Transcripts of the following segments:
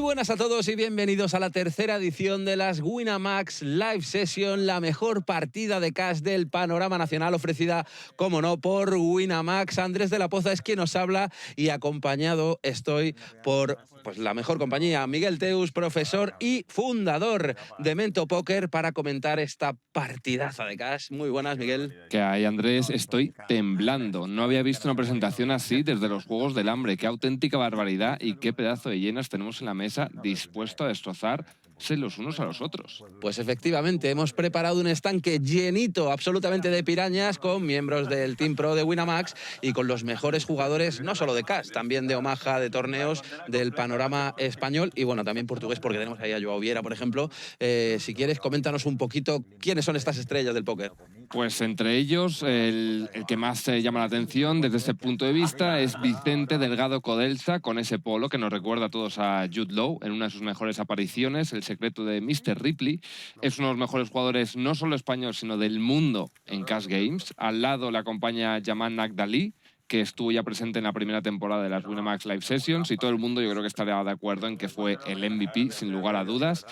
buenas a todos y bienvenidos a la tercera edición de las Winamax Live Session, la mejor partida de cash del panorama nacional, ofrecida, como no, por Winamax. Andrés de la Poza es quien nos habla y acompañado estoy por la mejor compañía, Miguel Teus, profesor y fundador de Mento Póquer, para comentar esta partidaza de cash. Muy buenas, Miguel. ¿Qué hay, Andrés? Estoy temblando. No había visto una presentación así desde los Juegos del Hambre. Qué auténtica barbaridad y qué pedazo de llenas tenemos en la mesa dispuesto a destrozarse los unos a los otros. Pues efectivamente, hemos preparado un estanque llenito absolutamente de pirañas con miembros del Team Pro de Winamax y con los mejores jugadores, no solo de cash, también de Omaha, de torneos, del panorama español y bueno, también portugués, porque tenemos ahí a Joao Vieira, por ejemplo. Si quieres, coméntanos un poquito quiénes son estas estrellas del póker. Pues entre ellos, el que más llama la atención desde ese punto de vista es Vicente Delgado Codelsa, con ese polo que nos recuerda a todos a Jude Law en una de sus mejores apariciones, El secreto de Mr. Ripley. Es uno de los mejores jugadores no solo español, sino del mundo en cash games. Al lado le acompaña Yaman Nagdali, que estuvo ya presente en la primera temporada de las Winamax Live Sessions, y todo el mundo yo creo que estará de acuerdo en que fue el MVP, sin lugar a dudas.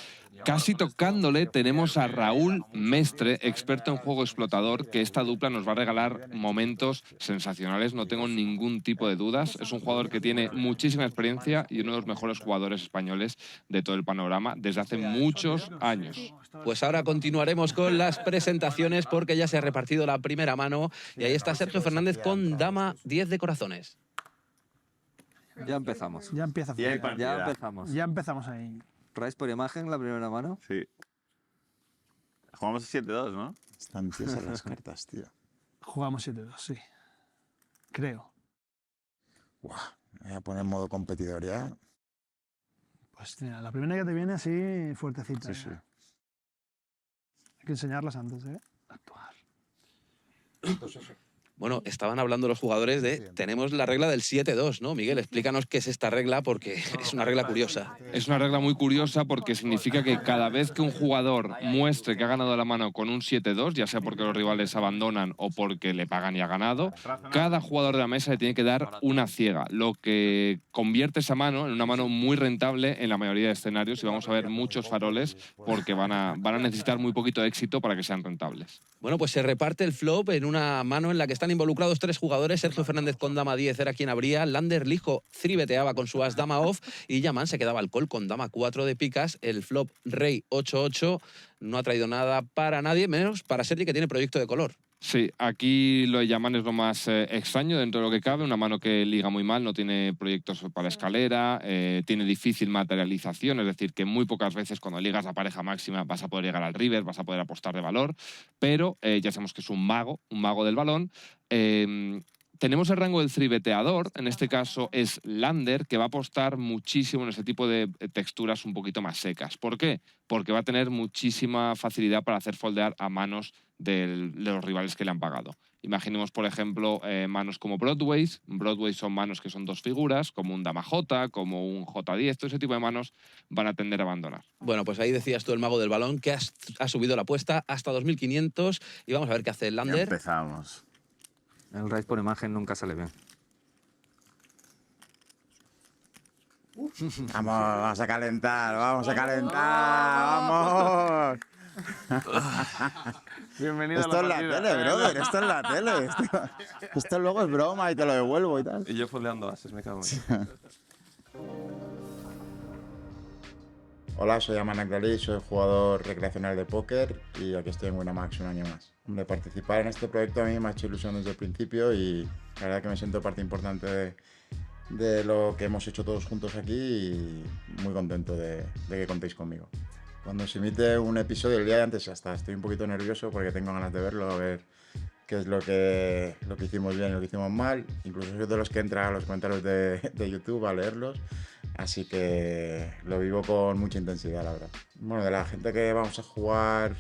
Casi tocándole tenemos a Raúl Mestre, experto en juego explotador, que esta dupla nos va a regalar momentos sensacionales, no tengo ningún tipo de dudas. Es un jugador que tiene muchísima experiencia y uno de los mejores jugadores españoles de todo el panorama desde hace muchos años. Pues ahora continuaremos con las presentaciones porque ya se ha repartido la primera mano y ahí está Sergio Fernández con Dama 10 de corazones. Ya empezamos. Ya empieza. Ya empezamos. Ya empezamos ahí. ¿Traes por imagen la primera mano? Sí. Jugamos a 7-2, ¿no? Están tiesas las cartas, tío. Jugamos 7-2, sí. Creo. Buah, me voy a poner en modo competidor ya. Pues mira, la primera que te viene así fuertecita. Sí, sí. Hay que enseñarlas antes de actuar. Bueno, estaban hablando los jugadores de... Tenemos la regla del 7-2, ¿no? Miguel, explícanos qué es esta regla porque es una regla curiosa. Es una regla muy curiosa porque significa que cada vez que un jugador muestre que ha ganado la mano con un 7-2, ya sea porque los rivales abandonan o porque le pagan y ha ganado, cada jugador de la mesa le tiene que dar una ciega, lo que convierte esa mano en una mano muy rentable en la mayoría de escenarios, y vamos a ver muchos faroles porque van a necesitar muy poquito éxito para que sean rentables. Bueno, pues se reparte el flop en una mano en la que están involucrados tres jugadores. Sergio Fernández con Dama 10 era quien abría, Lander Lijo tribeteaba con su as Dama off y Yaman se quedaba al call con Dama 4 de picas. El flop Rey 8-8 no ha traído nada para nadie, menos para Sergi, que tiene proyecto de color. Sí, aquí lo de Yaman es lo más extraño dentro de lo que cabe, una mano que liga muy mal, no tiene proyectos para escalera, tiene difícil materialización, es decir, que muy pocas veces cuando ligas la pareja máxima vas a poder llegar al river, vas a poder apostar de valor, pero ya sabemos que es un mago del balón. Tenemos el rango del tribeteador, en este caso es Lander, que va a apostar muchísimo en ese tipo de texturas un poquito más secas. ¿Por qué? Porque va a tener muchísima facilidad para hacer foldear a manos de los rivales que le han pagado. Imaginemos, por ejemplo, manos como Broadways. Broadways son manos que son dos figuras, como un Dama J, como un J10. Todo ese tipo de manos van a tender a abandonar. Bueno, pues ahí decías tú, el mago del balón, que ha subido la apuesta hasta 2.500 y vamos a ver qué hace el Lander. Ya empezamos. El raise por imagen nunca sale bien. Vamos a calentar, vamos a calentar, vamos. Bienvenido Esto a es la tele, brother, esto es la tele. Esto luego es broma y te lo devuelvo y tal. Y yo foldeando ases, me cago en. Hola, soy Yaman Nagdali, soy jugador recreacional de póker y aquí estoy en Winamax un año más. Hombre, participar en este proyecto a mí me ha hecho ilusión desde el principio y la verdad que me siento parte importante de lo que hemos hecho todos juntos aquí y muy contento de que contéis conmigo. Cuando se emite un episodio el día de antes hasta estoy un poquito nervioso porque tengo ganas de verlo, a ver qué es lo que hicimos bien y lo que hicimos mal. Incluso soy de los que entra a los comentarios de YouTube a leerlos. Así que lo vivo con mucha intensidad, la verdad. Bueno, de la gente que vamos a jugar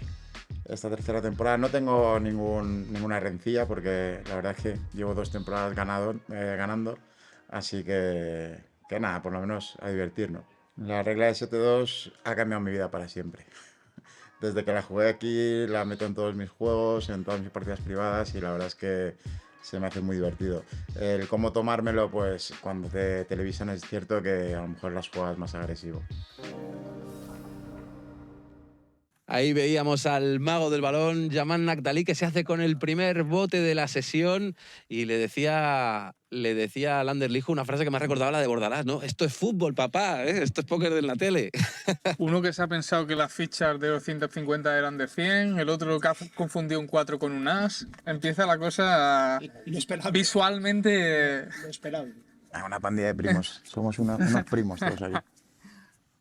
esta tercera temporada no tengo ninguna rencilla porque la verdad es que llevo 2 temporadas ganando. Así que nada, por lo menos a divertirnos. La regla de 7-2 ha cambiado mi vida para siempre. Desde que la jugué aquí, la meto en todos mis juegos, en todas mis partidas privadas y la verdad es que se me hace muy divertido. El cómo tomármelo, pues cuando te televisan es cierto que a lo mejor las jugadas más agresivo. Ahí veíamos al mago del balón, Yaman Nagdali, que se hace con el primer bote de la sesión y le decía a Lander Lijo una frase que me ha recordado la de Bordalás, ¿no? Esto es fútbol, papá, ¿eh? Esto es póker de la tele. Uno que se ha pensado que las fichas de 250 eran de 100, el otro que ha confundido un 4 con un as. Empieza la cosa visualmente... Lo esperable. Una pandilla de primos, somos unos primos todos aquí.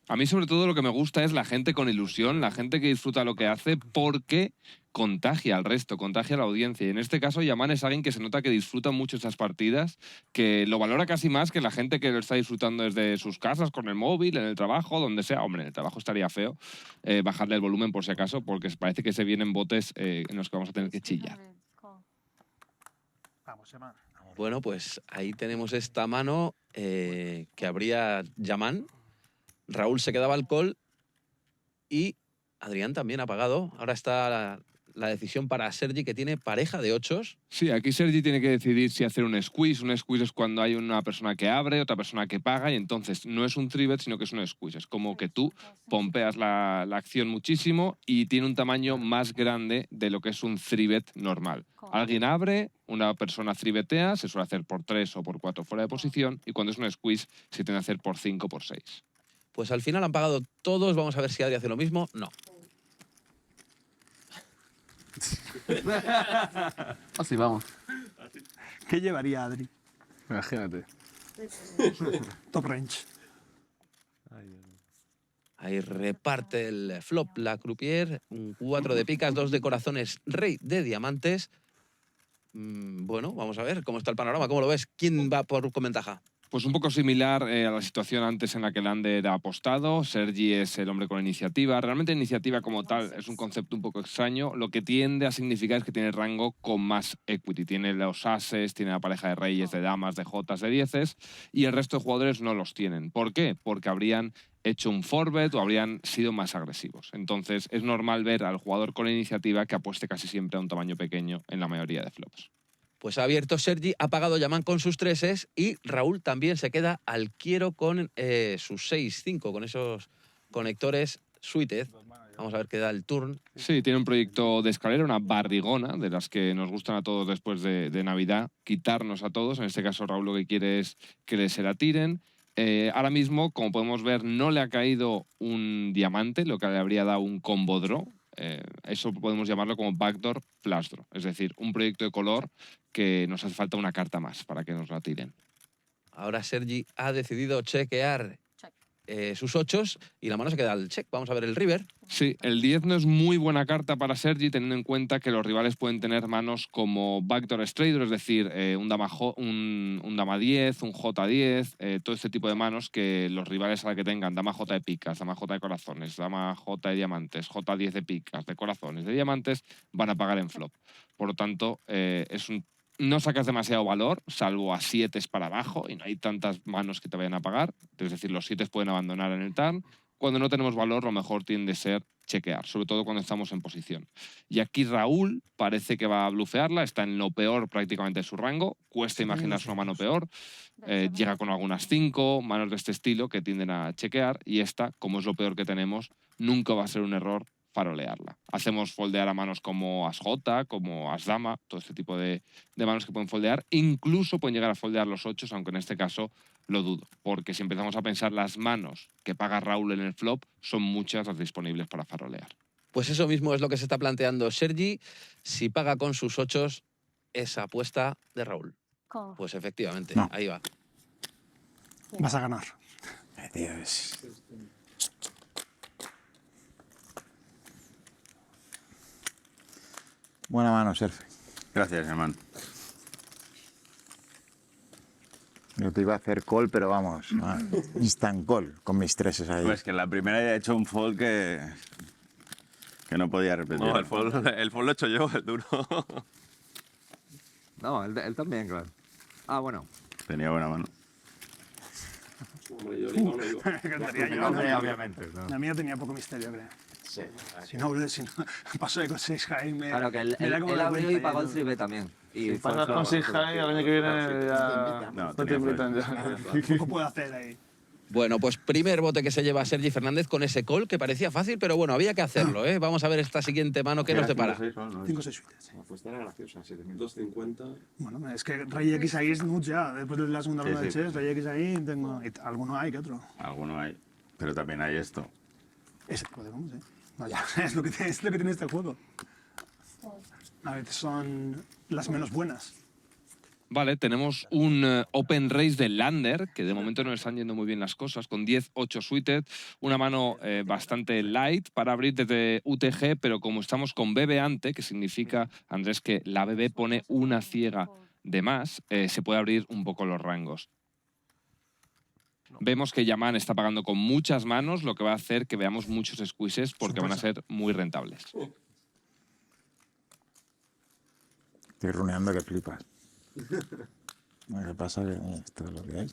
A mí sobre todo lo que me gusta es la gente con ilusión, la gente que disfruta lo que hace porque contagia al resto, contagia a la audiencia. Y en este caso Yaman es alguien que se nota que disfruta mucho estas partidas, que lo valora casi más que la gente que lo está disfrutando desde sus casas, con el móvil, en el trabajo, donde sea. Hombre, en el trabajo estaría feo bajarle el volumen por si acaso, porque parece que se vienen botes en los que vamos a tener que chillar. Vamos, Yaman. Bueno, pues ahí tenemos esta mano que abría Yaman. Raúl se quedaba al call y Adrián también ha pagado. Ahora está la decisión para Sergi, que tiene pareja de ochos. Sí, aquí Sergi tiene que decidir si hacer un squeeze. Un squeeze es cuando hay una persona que abre, otra persona que paga, y entonces no es un 3-bet, sino que es un squeeze. Es como que tú pompeas la acción muchísimo y tiene un tamaño más grande de lo que es un 3-bet normal. Alguien abre, una persona 3-betea, se suele hacer por 3 o por 4 fuera de posición, y cuando es un squeeze se tiende a hacer por 5 o por 6. Pues al final han pagado todos. Vamos a ver si Adri hace lo mismo. No. Así vamos. ¿Qué llevaría Adri? Imagínate. Top range. Ahí reparte el flop la croupier. Un 4 de picas, 2 de corazones, rey de diamantes. Bueno, vamos a ver cómo está el panorama. ¿Cómo lo ves? ¿Quién va con ventaja? Pues un poco similar a la situación antes en la que Lander ha apostado. Sergi es el hombre con la iniciativa. Realmente iniciativa como tal es un concepto un poco extraño. Lo que tiende a significar es que tiene rango con más equity. Tiene los ases, tiene la pareja de reyes, de damas, de jotas, de dieces, y el resto de jugadores no los tienen. ¿Por qué? Porque habrían hecho un forbet o habrían sido más agresivos. Entonces es normal ver al jugador con la iniciativa que apueste casi siempre a un tamaño pequeño en la mayoría de flops. Pues ha abierto Sergi, ha pagado Yaman con sus 3 y Raúl también se queda al quiero con sus 6-5, con esos conectores suited. Vamos a ver qué da el turn. Sí, tiene un proyecto de escalera, una barrigona, de las que nos gustan a todos después de Navidad, quitarnos a todos. En este caso Raúl lo que quiere es que se la tiren. Ahora mismo, como podemos ver, no le ha caído un diamante, lo que le habría dado un combo draw. Eso podemos llamarlo como backdoor flush draw, es decir, un proyecto de color que nos hace falta una carta más para que nos la tiren. Ahora Sergi ha decidido chequear sus 8 y la mano se queda al check. Vamos a ver el river. Sí, el 10 no es muy buena carta para Sergi, teniendo en cuenta que los rivales pueden tener manos como backdoor straight draw, es decir, un dama 10, un J10, todo este tipo de manos que los rivales a la que tengan dama J de picas, dama J de corazones, dama J de diamantes, J10 de picas, de corazones, de diamantes, van a pagar en flop. Por lo tanto, no sacas demasiado valor, salvo a 7 para abajo, y no hay tantas manos que te vayan a pagar. Es decir, los 7 pueden abandonar en el turn. Cuando no tenemos valor, lo mejor tiende a ser chequear, sobre todo cuando estamos en posición. Y aquí Raúl parece que va a blufearla, está en lo peor prácticamente de su rango, cuesta imaginarse una mano peor, llega con algunas 5 manos de este estilo que tienden a chequear, y esta, como es lo peor que tenemos, nunca va a ser un error farolearla. Hacemos foldear a manos como As-J, como As-Dama, todo este tipo de manos que pueden foldear. Incluso pueden llegar a foldear los 8, aunque en este caso lo dudo. Porque si empezamos a pensar las manos que paga Raúl en el flop, son muchas las disponibles para farolear. Pues eso mismo es lo que se está planteando Sergi. Si paga con sus 8, esa apuesta de Raúl. Pues efectivamente, no. Ahí va. Vas a ganar. Dios. Buena mano, Sergio. Gracias, hermano. Yo te iba a hacer call, pero vamos, instant call, con mis 3 ahí. Pues que en la primera ya he hecho un fold que no podía repetir. No, el fold lo he hecho yo, el duro. No, él también, claro. Ah, bueno. Tenía buena mano. Que tendría yo, Hombre, obviamente. No. La mía tenía poco misterio, creo. Sí. Si no, paso de con 6 Jaime. Claro, que él me da como abrió y vergüenza pagó ya el tribe también. Y pasas con 6 high, el año que viene ya No, no te tenía invitan ya. Poco puede hacer ahí. Bueno, pues primer bote que se lleva Sergi Fernández con ese call, que parecía fácil, pero bueno, había que hacerlo, ¿eh? Vamos a ver esta siguiente mano que nos depara. 5 o 6 suites. Pues era graciosa, 7.000. 250. Bueno, es que Rey X ahí es mucho ya. Después de la segunda ronda Sí, de sí. chess, Rey X ahí tengo... Alguno hay que otro. Alguno hay. Pero también hay esto. Ese tipo de bombos, ¿eh? Vaya, es lo que tiene este juego. A veces son las menos buenas. Vale, tenemos un Open Race de Lander, que de momento no están yendo muy bien las cosas, con 10-8 suited, una mano bastante light para abrir desde UTG, pero como estamos con BB ante, que significa, Andrés, que la BB pone una ciega de más, se puede abrir un poco los rangos. Vemos que Yaman está pagando con muchas manos, lo que va a hacer que veamos muchos squeezes porque van a ser muy rentables. Estoy runeando que flipas. Lo que pasa es que esto es lo que hay.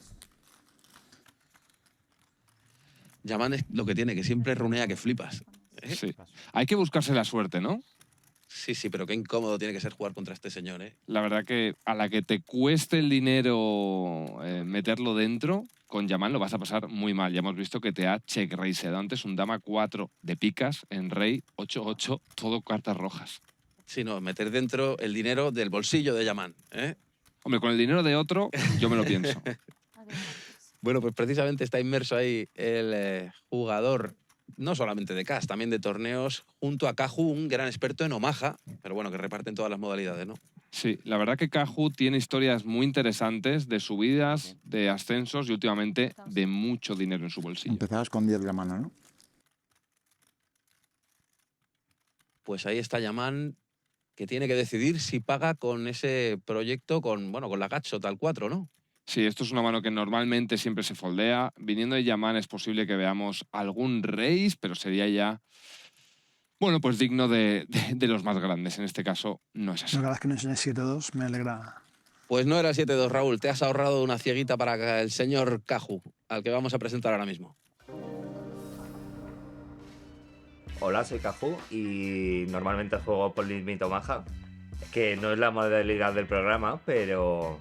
Yaman es lo que tiene, que siempre runea que flipas. ¿eh? Sí. Hay que buscarse la suerte, ¿no? Sí, sí, pero qué incómodo tiene que ser jugar contra este señor, ¿eh? La verdad que a la que te cueste el dinero meterlo dentro, con Yaman lo vas a pasar muy mal. Ya hemos visto que te ha check raceado antes un dama 4 de picas en rey 8-8, todo cartas rojas. Sí, no, meter dentro el dinero del bolsillo de Yaman, ¿eh? Hombre, con el dinero de otro, yo me lo pienso. Bueno, pues precisamente está inmerso ahí el jugador, no solamente de CAS, también de torneos, junto a Kaju, un gran experto en Omaha, pero bueno, que reparten todas las modalidades, ¿no? Sí, la verdad que Kaju tiene historias muy interesantes de subidas, de ascensos y últimamente de mucho dinero en su bolsillo. Empezabas con 10 de la mano, ¿no? Pues ahí está Yaman, que tiene que decidir si paga con ese proyecto, con la Gatshot al 4, ¿no? Sí, esto es una mano que normalmente siempre se foldea. Viniendo de Yaman es posible que veamos algún raise, pero sería ya, bueno, pues digno de los más grandes. En este caso no es así. La verdad es que no enseñes 7-2, me alegra. Pues no era el 7-2, Raúl. Te has ahorrado una cieguita para el señor Kaju, al que vamos a presentar ahora mismo. Hola, soy Kaju y normalmente juego por Limit Omaha, que no es la modalidad del programa, pero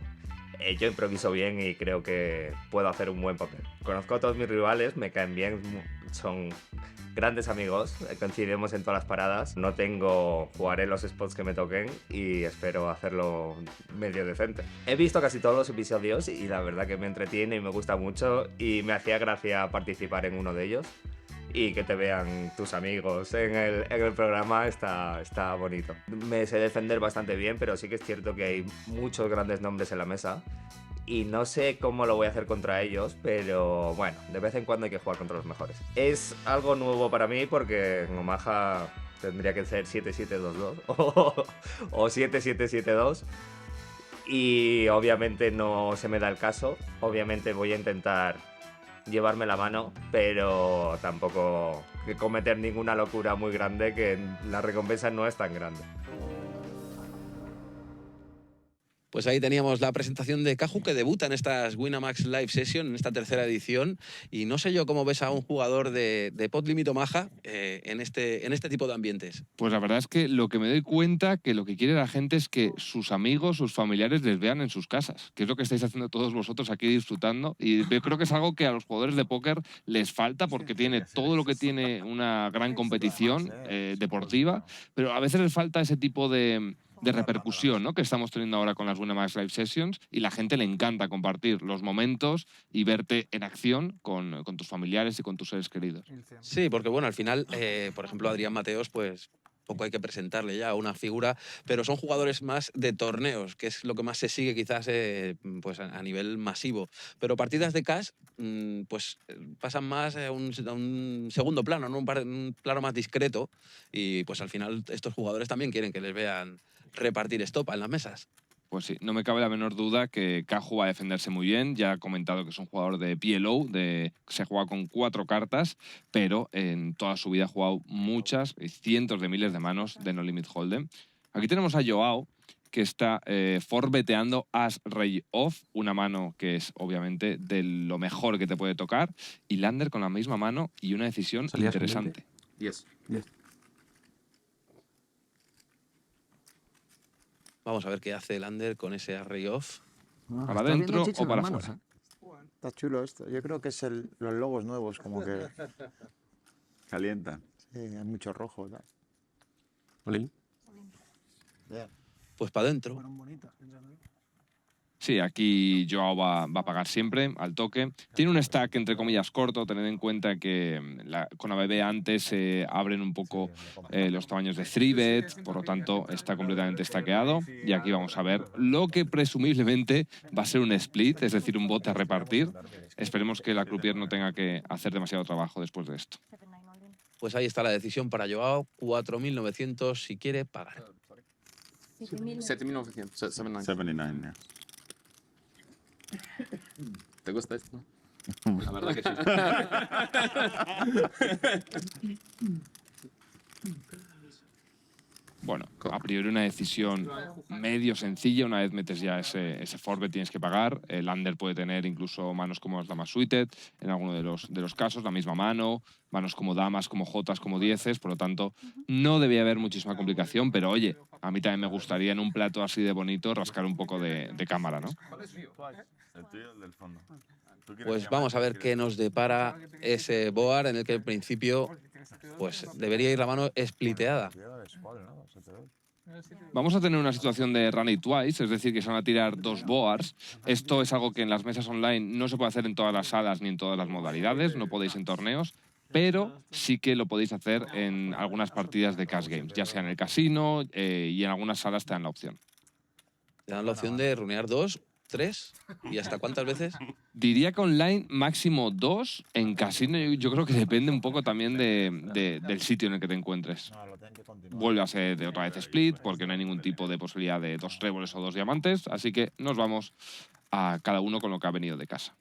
yo improviso bien y creo que puedo hacer un buen papel. Conozco a todos mis rivales, me caen bien, son grandes amigos, coincidimos en todas las paradas. No jugaré los spots que me toquen y espero hacerlo medio decente. He visto casi todos los episodios y la verdad que me entretiene y me gusta mucho y me hacía gracia participar en uno de ellos. Y que te vean tus amigos en el programa está bonito. Me sé defender bastante bien, pero sí que es cierto que hay muchos grandes nombres en la mesa y no sé cómo lo voy a hacer contra ellos, pero bueno, de vez en cuando hay que jugar contra los mejores. Es algo nuevo para mí porque en Omaha tendría que ser 7-7-2-2 o 7-7-7-2 y obviamente no se me da el caso. Obviamente voy a intentar llevarme la mano, pero tampoco que cometer ninguna locura muy grande, que la recompensa no es tan grande. Pues ahí teníamos la presentación de Kaju, que debuta en estas Winamax Live Session, en esta tercera edición. Y no sé yo cómo ves a un jugador de Pot Limit Omaha en este tipo de ambientes. Pues la verdad es que lo que me doy cuenta que lo que quiere la gente es que sus amigos, sus familiares les vean en sus casas, que es lo que estáis haciendo todos vosotros aquí disfrutando. Y yo creo que es algo que a los jugadores de póker les falta porque tiene todo lo que tiene una gran competición deportiva, pero a veces les falta ese tipo de repercusión, ¿no?, que estamos teniendo ahora con las Winamax Live Sessions, y la gente le encanta compartir los momentos y verte en acción con tus familiares y con tus seres queridos. Sí, porque bueno, al final, por ejemplo, Adrián Mateos, pues poco hay que presentarle ya una figura, pero son jugadores más de torneos, que es lo que más se sigue quizás pues a nivel masivo. Pero partidas de cash pues pasan más a un segundo plano, ¿no? Un plano más discreto, y pues al final estos jugadores también quieren que les vean repartir estopa en las mesas. Pues sí, no me cabe la menor duda que Kaju va a defenderse muy bien. Ya ha comentado que es un jugador de PLO, se juega con 4 cartas, pero en toda su vida ha jugado muchas, cientos de miles de manos de No Limit Hold'em. Aquí tenemos a Joao, que está forbeteando As Rey Off, una mano que es obviamente de lo mejor que te puede tocar, y Lander con la misma mano y una decisión interesante. Yes. Vamos a ver qué hace el under con ese array off. ¿Para adentro o para afuera? Está chulo esto. Yo creo que es los logos nuevos, como que Calienta. sí, hay mucho rojo. Tal. Olín. Bien. Pues para adentro. Fueron bonitas, pensándolo. Sí, aquí Joao va a pagar siempre, al toque. Tiene un stack, entre comillas, corto, tened en cuenta que con ABB antes se abren un poco los tamaños de 3-bet, por lo tanto está completamente stackeado. Y aquí vamos a ver lo que presumiblemente va a ser un split, es decir, un bote a repartir. Esperemos que la croupier no tenga que hacer demasiado trabajo después de esto. Pues ahí está la decisión para Joao. 4.900 si quiere pagar. 7.900. 7.900. 79, yeah. ¿Te gusta esto? La verdad que sí. Bueno, a priori una decisión medio sencilla. Una vez metes ya ese forbet tienes que pagar. El under puede tener incluso manos como las damas suited, en alguno de los casos, la misma mano, manos como damas, como jotas, como dieces. Por lo tanto, no debía haber muchísima complicación, pero oye, a mí también me gustaría en un plato así de bonito rascar un poco de cámara, ¿no? El tuyo, el del fondo. Pues vamos a ver qué nos depara ese board en el que al principio pues debería ir la mano spliteada. Vamos a tener una situación de run it twice, es decir, que se van a tirar dos boards. Esto es algo que en las mesas online no se puede hacer en todas las salas ni en todas las modalidades, no podéis en torneos, pero sí que lo podéis hacer en algunas partidas de cash games, ya sea en el casino y en algunas salas te dan la opción. Te dan la opción de runear 2, 3 y hasta cuántas veces. Diría que online máximo 2, en casino yo creo que depende un poco también del sitio en el que te encuentres. Vuelve a ser de otra vez split porque no hay ningún tipo de posibilidad de 2 tréboles o 2 diamantes, así que nos vamos a cada uno con lo que ha venido de casa.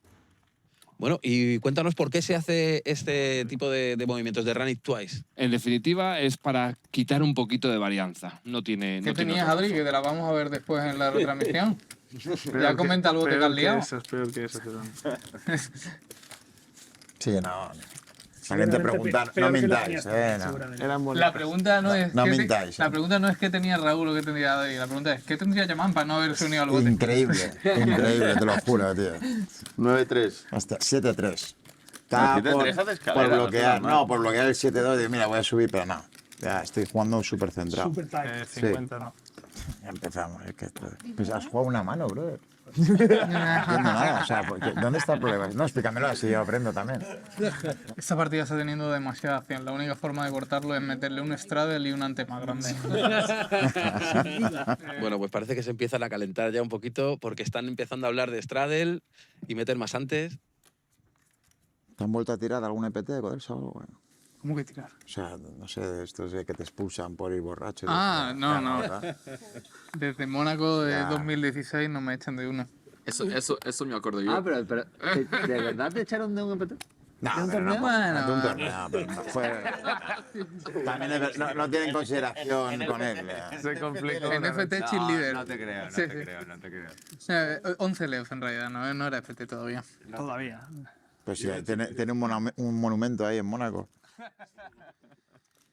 Bueno, y cuéntanos por qué se hace este tipo de movimientos de run it twice. En definitiva, es para quitar un poquito de varianza. No tiene. ¿Qué no tiene tenías, otra Adri? cosa. Que te la vamos a ver después en la retransmisión. Ya comenta algo que te has liado. Es peor que eso. Sí, no. Siguiente pregunta, no mintáis, no. Eran bonitas. La pregunta no es. No ¿qué mintáis, La pregunta no es qué tenía Raúl o qué tendría Adri. La pregunta es ¿qué tendría Yaman para no haberse unido al bote? Increíble, increíble, te lo juro, tío. 9-3. Hasta 7-3. Ah, Está 7-3 hace escalera, por no bloquear, está mal. no, por bloquear el 7-2. Digo, mira, voy a subir, pero no. Ya estoy jugando súper centrado. Super tight. 50, ¿no? Ya empezamos. Es que pues has jugado una mano, brother. No entiendo nada. O sea, ¿dónde está el problema? No, explícamelo así, yo aprendo también. Esta partida está teniendo demasiada acción. La única forma de cortarlo es meterle un straddle y un ante más grande. Bueno, pues parece que se empiezan a calentar ya un poquito porque están empezando a hablar de straddle y meter más antes. ¿Te han vuelto a tirar algún EPT de Codelsa o algo? Bueno, ¿Cómo que tirar? o sea, no sé, de estos de que te expulsan por ir borracho. Ah, no, Ya no. ¿verdad? Desde Mónaco de Ya. 2016 no me echan de una. Eso me acuerdo yo. pero ¿de verdad te echaron de un EPT? No, ¿De un pero no, torneo? Bueno. de un torneo, pero no fue. También no tienen consideración con él. ya. Se complicó. NFT cheerleader. No te creo, no Sí, te sí. creo, no te creo. 11 Leos en realidad, no era FT todavía. Todavía. Pues sí, tiene un monumento ahí en Mónaco.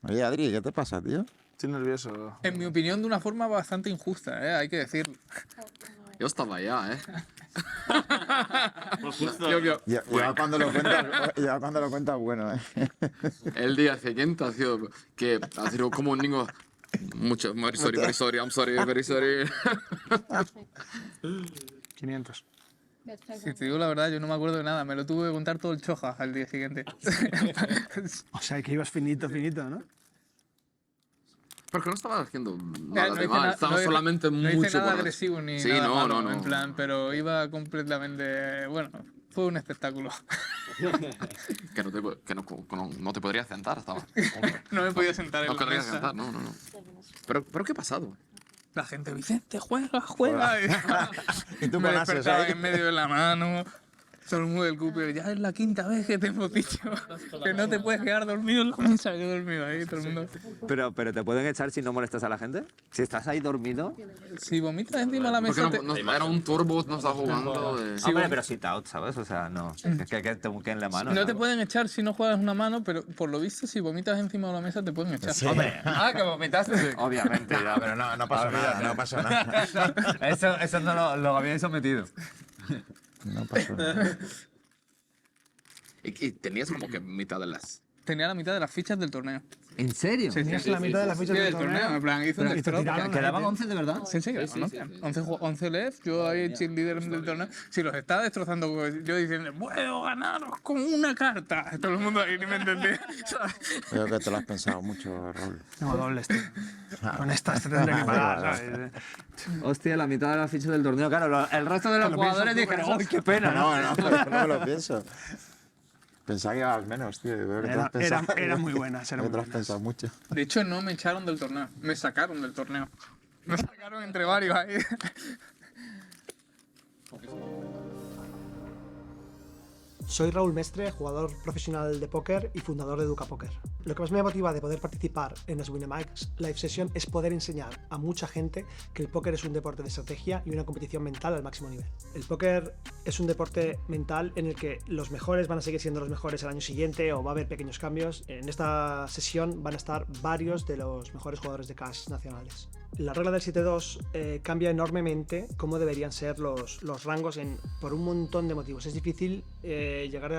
Oye, Adri, ¿qué te pasa, tío? Estoy nervioso. En mi opinión, de una forma bastante injusta, hay que decirlo. Yo estaba allá, Ya cuando lo cuentas, bueno, El día siguiente ha sido que ha sido como un niño. Mucho, very sorry, I'm sorry, very sorry. 500. Si te digo la verdad, yo no me acuerdo de nada. Me lo tuve que contar todo el choja al día siguiente. O sea, que ibas finito, ¿no? Porque no estaba haciendo No nada hice de mal, estaba no hice- solamente no mucho hice nada borracho. agresivo ni Sí, nada no, malo, no. en plan, pero iba completamente... Bueno, fue un espectáculo. Que no te podrías sentar, estaba. No me podía sentar en No la querrías mesa. sentar, no. Pero ¿qué ha pasado? La gente, Vicente, juega. Y tú Me con ases despertaba ahí. en medio de la mano. Todo el mundo del Cooper, ya es la quinta vez que te hemos dicho que no te puedes quedar dormido en la mesa. Yo dormido ahí, todo el mundo. Pero ¿te pueden echar si no molestas a la gente? Si estás ahí dormido. Si vomitas encima de la Porque mesa, era un turbo, no estaba jugando. Hombre, pero sit out, ¿sabes? O sea, no. Es que te busquen la mano. no te pueden echar si no juegas una mano, pero por lo visto, si vomitas encima de la mesa, te pueden echar. Hombre, Que vomitaste. obviamente. ya, pero no pasó nada, no pasó nada. Eso no lo habían sometido. No pasó nada. Y tenías como que mitad de las. Tenía la mitad de las fichas del torneo. ¿En serio? Tenías la mitad de las fichas del torneo. En plan, hizo un destrozo. ¿Quedaban 11 de verdad? Sí, quedaban 11 left, yo ahí cheerleader del torneo. Si los estaba destrozando, pues, yo diciendo, puedo ganaros con una carta. Todo el mundo ahí ni me entendía. Creo que te lo has pensado mucho, Raúl. No, dobles, tío. Con estas te tendré que pagar, ¿sabes? Hostia, la mitad de las fichas del torneo. Claro, el resto de los jugadores dijeron, ¡ay, qué pena! No me lo pienso. Pensaba que ibas menos, tío. Veo que te lo has pensado. Eran muy buenas, eran Que te lo muy has buenas. pensado mucho. De hecho, no me echaron del torneo, me sacaron del torneo. Me sacaron entre varios ahí. Soy Raúl Mestre, jugador profesional de póker y fundador de Educa Póker. Lo que más me motiva de poder participar en las Winamax Live Session es poder enseñar a mucha gente que el póker es un deporte de estrategia y una competición mental al máximo nivel. El póker es un deporte mental en el que los mejores van a seguir siendo los mejores el año siguiente o va a haber pequeños cambios. En esta sesión van a estar varios de los mejores jugadores de cash nacionales. La regla del 7-2 cambia enormemente cómo deberían ser los rangos por un montón de motivos. Es difícil llegar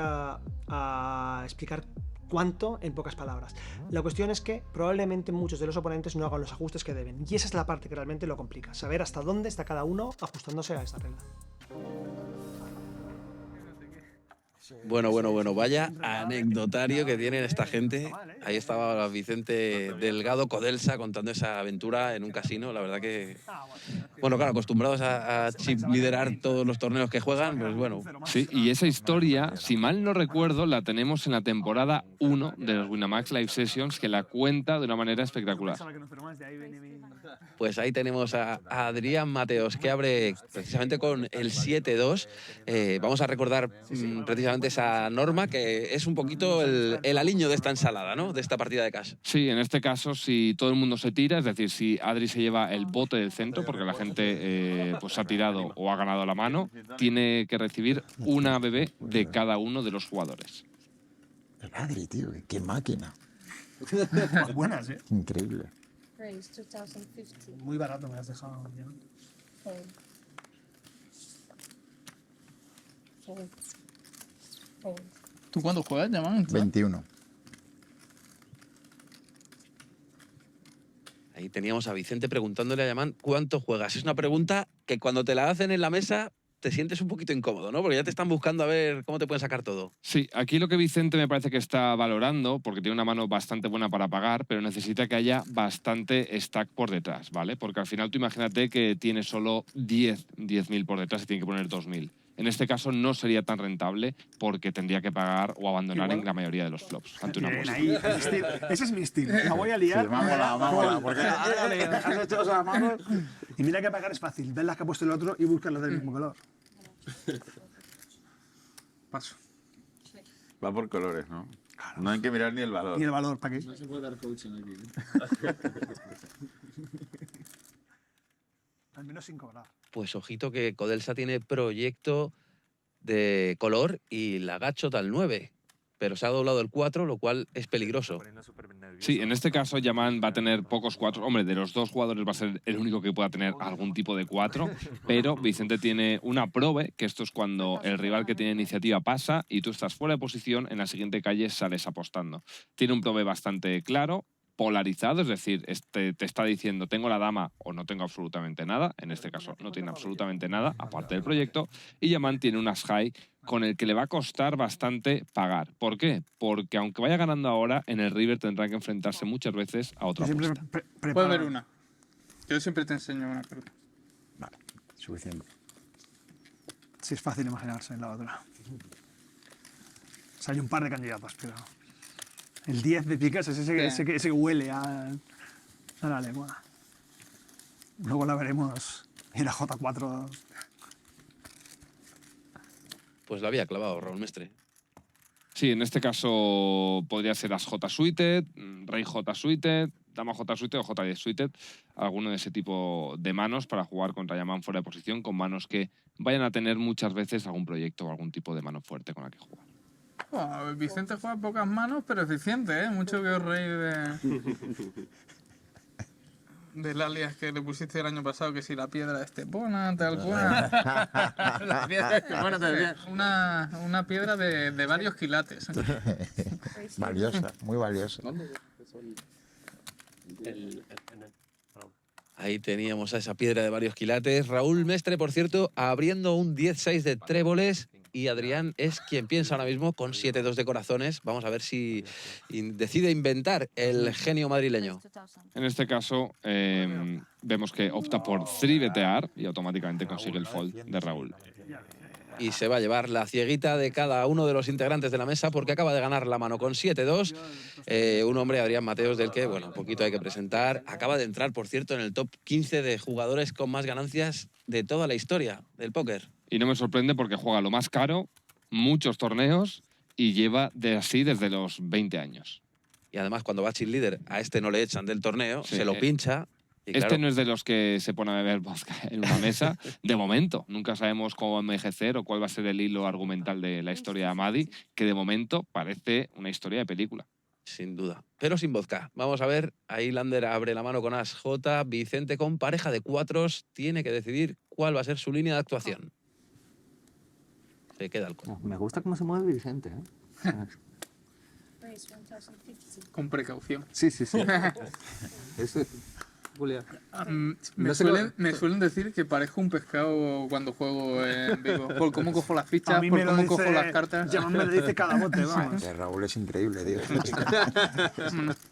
a explicar cuánto en pocas palabras. La cuestión es que probablemente muchos de los oponentes no hagan los ajustes que deben, y esa es la parte que realmente lo complica, saber hasta dónde está cada uno ajustándose a esta regla. Bueno, vaya anecdotario que tienen esta gente. Ahí estaba Vicente Delgado Codelsa contando esa aventura en un casino. La verdad que, bueno, claro, acostumbrados a chip liderar todos los torneos que juegan, pues bueno. Sí, y esa historia, si mal no recuerdo, la tenemos en la temporada 1 de los Winamax Live Sessions, que la cuenta de una manera espectacular. Pues ahí tenemos a Adrián Mateos, que abre precisamente con el 7-2. Vamos a recordar precisamente esa norma, que es un poquito el aliño de esta ensalada, ¿no? De esta partida de cash. Sí, en este caso, si todo el mundo se tira, es decir, si Adri se lleva el bote del centro, porque la gente pues ha tirado o ha ganado la mano, tiene que recibir una bebé de cada uno de los jugadores. El Adri, tío, qué máquina. Buenas, ¿eh? Increíble. Muy barato me has dejado. ¿Ya? ¿Tú cuándo juegas, Yaman? 21. Ahí teníamos a Vicente preguntándole a Yaman cuánto juegas. Es una pregunta que cuando te la hacen en la mesa te sientes un poquito incómodo, ¿no? Porque ya te están buscando a ver cómo te pueden sacar todo. Sí, aquí lo que Vicente me parece que está valorando, porque tiene una mano bastante buena para pagar, pero necesita que haya bastante stack por detrás, ¿vale? Porque al final tú imagínate que tiene solo 10.000 por detrás y tiene que poner 2.000. En este caso no sería tan rentable porque tendría que pagar o abandonar en la mayoría de los flops ante una apuesta. Ahí, ese es mi estilo. La voy a liar. Sí, me ha molado, porque has hecho esa mano. Y mira que pagar es fácil. Ver las que ha puesto el otro y buscar las del mismo color. Paso. Va por colores, ¿no? No hay que mirar ni el valor. Y el valor, ¿para qué? No se puede dar coaching aquí. Al menos sin cobrar. Pues ojito que Codelsa tiene proyecto de color y la gacho al 9, pero se ha doblado el 4, lo cual es peligroso. Sí, en este caso Yaman va a tener pocos 4. Hombre, de los dos jugadores va a ser el único que pueda tener algún tipo de 4, pero Vicente tiene una probe, que esto es cuando el rival que tiene iniciativa pasa y tú estás fuera de posición, en la siguiente calle sales apostando. Tiene un probe bastante claro, polarizado, es decir, te está diciendo tengo la dama o no tengo absolutamente nada, en este caso no tiene absolutamente nada, aparte del proyecto, y Yaman tiene un as high con el que le va a costar bastante pagar. ¿Por qué? Porque aunque vaya ganando ahora, en el river tendrá que enfrentarse muchas veces a otra Siempre apuesta. Puede haber una. Yo siempre te enseño una carta. Vale, suficiente. Sí, es fácil imaginarse en la otra. O sea, hay un par de candidatos, pero... El 10 de picas es ese que huele a la lengua. Luego la veremos en la J4. pues lo había clavado Raúl Mestre. Sí, en este caso podría ser As J suited, Rey J suited, Dama J suited o J10 suited, alguno de ese tipo de manos para jugar contra Yaman fuera de posición, con manos que vayan a tener muchas veces algún proyecto o algún tipo de mano fuerte con la que jugar. Bueno, Vicente juega pocas manos, pero eficiente, ¿eh? Mucho que os reír del alias que le pusiste el año pasado, que si la piedra de Estepona, tal cual. La piedra de Estepona también. Una piedra de varios quilates. Valiosa, muy valiosa. Ahí teníamos a esa piedra de varios quilates. Raúl Mestre, por cierto, abriendo un 10-6 de tréboles. Y Adrián es quien piensa ahora mismo con 7-2 de corazones. Vamos a ver si decide inventar el genio madrileño. En este caso, vemos que opta por 3-betear y automáticamente consigue el fold de Raúl. Y se va a llevar la cieguita de cada uno de los integrantes de la mesa porque acaba de ganar la mano con 7-2. Un hombre, Adrián Mateos, del que, bueno, un poquito hay que presentar. Acaba de entrar, por cierto, en el top 15 de jugadores con más ganancias de toda la historia del póker. Y no me sorprende porque juega lo más caro, muchos torneos y lleva desde los 20 años. Y además, cuando va chill líder, a este no le echan del torneo, se lo pincha. Y este claro, no es de los que se pone a beber vodka en una mesa, de momento. Nunca sabemos cómo va a envejecer o cuál va a ser el hilo argumental de la historia de Amadi, que de momento parece una historia de película. sin duda, pero sin vodka. Vamos a ver, ahí Lander abre la mano con As J, Vicente con pareja de cuatros, tiene que decidir cuál va a ser su línea de actuación. Se queda alcohol. Me gusta cómo se mueve Vicente, ¿eh? Con precaución. Sí, sí, sí. Me suelen decir que parezco un pescado cuando juego en vivo. Por cómo cojo las fichas, por cómo cojo las cartas. Ya me lo dice cada bote, vamos. Raúl es increíble, tío.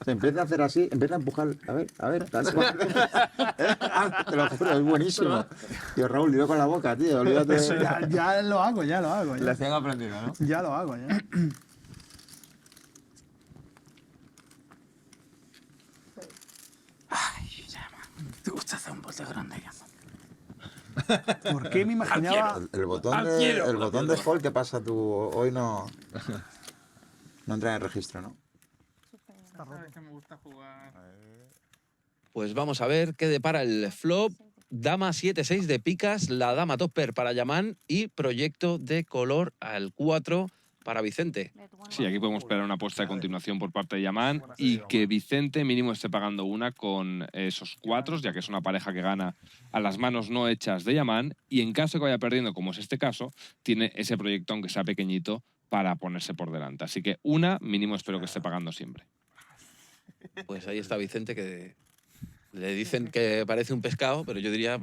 Se empieza a hacer así, empieza a empujar. A ver, tal cual. Te lo juro, es buenísimo. Tío, Raúl, dilo con la boca, tío. Olvídate. Eso ya lo hago. Ya. Le hacían aprendido, ¿no? Ya lo hago, ya. Te gusta hacer un bote grande, ya. ¿Por qué me imaginaba? El botón de fold que pasa tú hoy no entra en el registro, ¿no? Sabes que me gusta jugar. Pues vamos a ver qué depara el flop. Dama 7-6 de picas, la dama topper para Yaman y proyecto de color al 4 para Vicente. Sí, aquí podemos esperar una apuesta de continuación por parte de Yaman y que Vicente mínimo esté pagando una con esos cuatros, ya que es una pareja que gana a las manos no hechas de Yaman, y en caso que vaya perdiendo, como es este caso, tiene ese proyecto, aunque sea pequeñito, para ponerse por delante. Así que una mínimo espero que esté pagando siempre. Pues ahí está Vicente, que le dicen que parece un pescado, pero yo diría,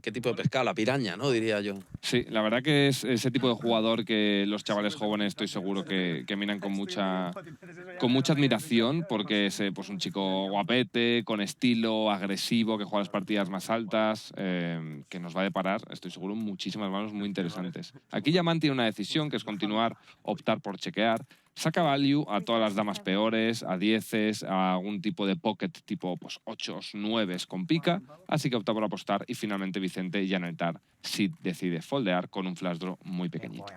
¿qué tipo de pescado? La piraña, ¿no? Diría yo. Sí, la verdad que es ese tipo de jugador que los chavales jóvenes estoy seguro que miran con mucha admiración, porque es pues un chico guapete, con estilo, agresivo, que juega las partidas más altas, que nos va a deparar, estoy seguro, muchísimas manos muy interesantes. Aquí Yaman tiene una decisión, que es continuar, optar por chequear. Saca value a todas las damas peores, a dieces, a algún tipo de pocket tipo pues 8s, 9s con pica, así que opta por apostar y finalmente Vicente ya en el TAR sí decide foldear con un flash draw muy pequeñito.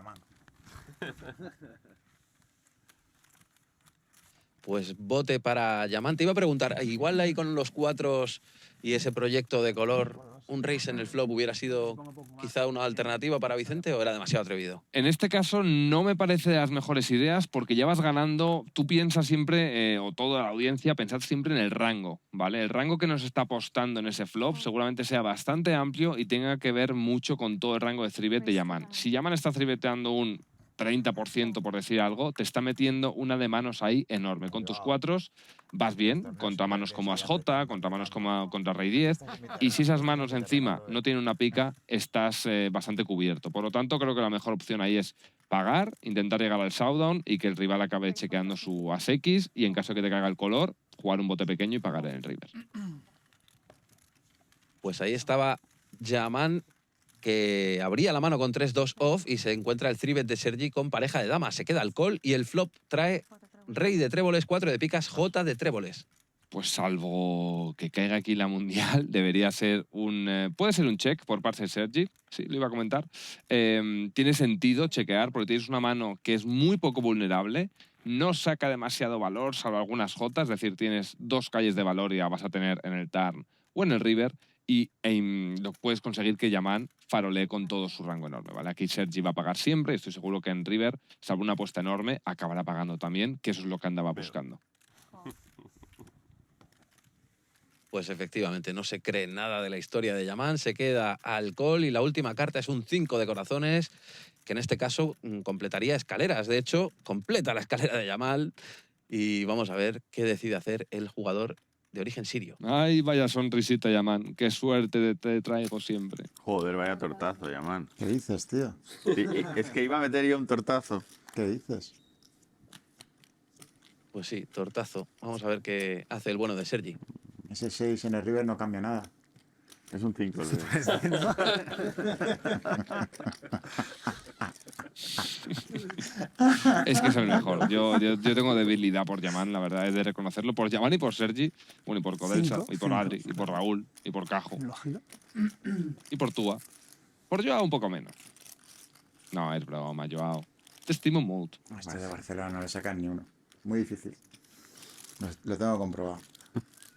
Pues bote para Yaman. Te iba a preguntar, igual ahí con los cuatros y ese proyecto de color, ¿un raise en el flop hubiera sido quizá una alternativa para Vicente o era demasiado atrevido? En este caso no me parece de las mejores ideas porque ya vas ganando, tú piensas siempre, o toda la audiencia, pensad siempre en el rango, ¿vale? El rango que nos está apostando en ese flop seguramente sea bastante amplio y tenga que ver mucho con todo el rango de 3-bet de Yaman. Si Yaman está 3-beteando un 30%, por decir algo, te está metiendo una de manos ahí enorme. Con tus cuatros vas bien, contra manos como As J, contra manos como contra Rey 10, y si esas manos encima no tienen una pica, estás bastante cubierto. Por lo tanto, creo que la mejor opción ahí es pagar, intentar llegar al showdown y que el rival acabe chequeando su As X, y en caso de que te caiga el color, jugar un bote pequeño y pagar en el river. Pues ahí estaba Yaman, que abría la mano con 3-2 off y se encuentra el 3-bet de Sergi con pareja de damas. Se queda al call y el flop trae Rey de tréboles, 4 de picas, J de tréboles. Pues salvo que caiga aquí la mundial, debería ser puede ser un check por parte de Sergi, sí, lo iba a comentar. Tiene sentido chequear porque tienes una mano que es muy poco vulnerable, no saca demasiado valor, salvo algunas jotas, es decir, tienes 2 calles de valor y ya vas a tener en el turn o en el river, y lo puedes conseguir que Yaman farolee con todo su rango enorme, ¿vale? Aquí Sergi va a pagar siempre y estoy seguro que en river, salvo una apuesta enorme, acabará pagando también, que eso es lo que andaba buscando. Pues efectivamente, no se cree nada de la historia de Yaman, se queda al call y la última carta es un 5 de corazones, que en este caso completaría escaleras. De hecho, completa la escalera de Yaman y vamos a ver qué decide hacer el jugador de origen sirio. Ay, vaya sonrisita, Yaman. Qué suerte te traigo siempre. Joder, vaya tortazo, Yaman. ¿Qué dices, tío? Es que iba a meter yo un tortazo. ¿Qué dices? Pues sí, tortazo. Vamos a ver qué hace el bueno de Sergi. Ese 6 en el river no cambia nada. Es un 5. Es que es el mejor. Yo tengo debilidad por Yaman, la verdad, es de reconocerlo. Por Yaman y por Sergi, bueno, y por Codelsa, y por Adri, y por Raúl, y por Cajo, y por Tua. Por Joao un poco menos. No, es broma, Joao. Te estimo mucho. A este de Barcelona no le sacan ni uno. Muy difícil. Lo tengo comprobado.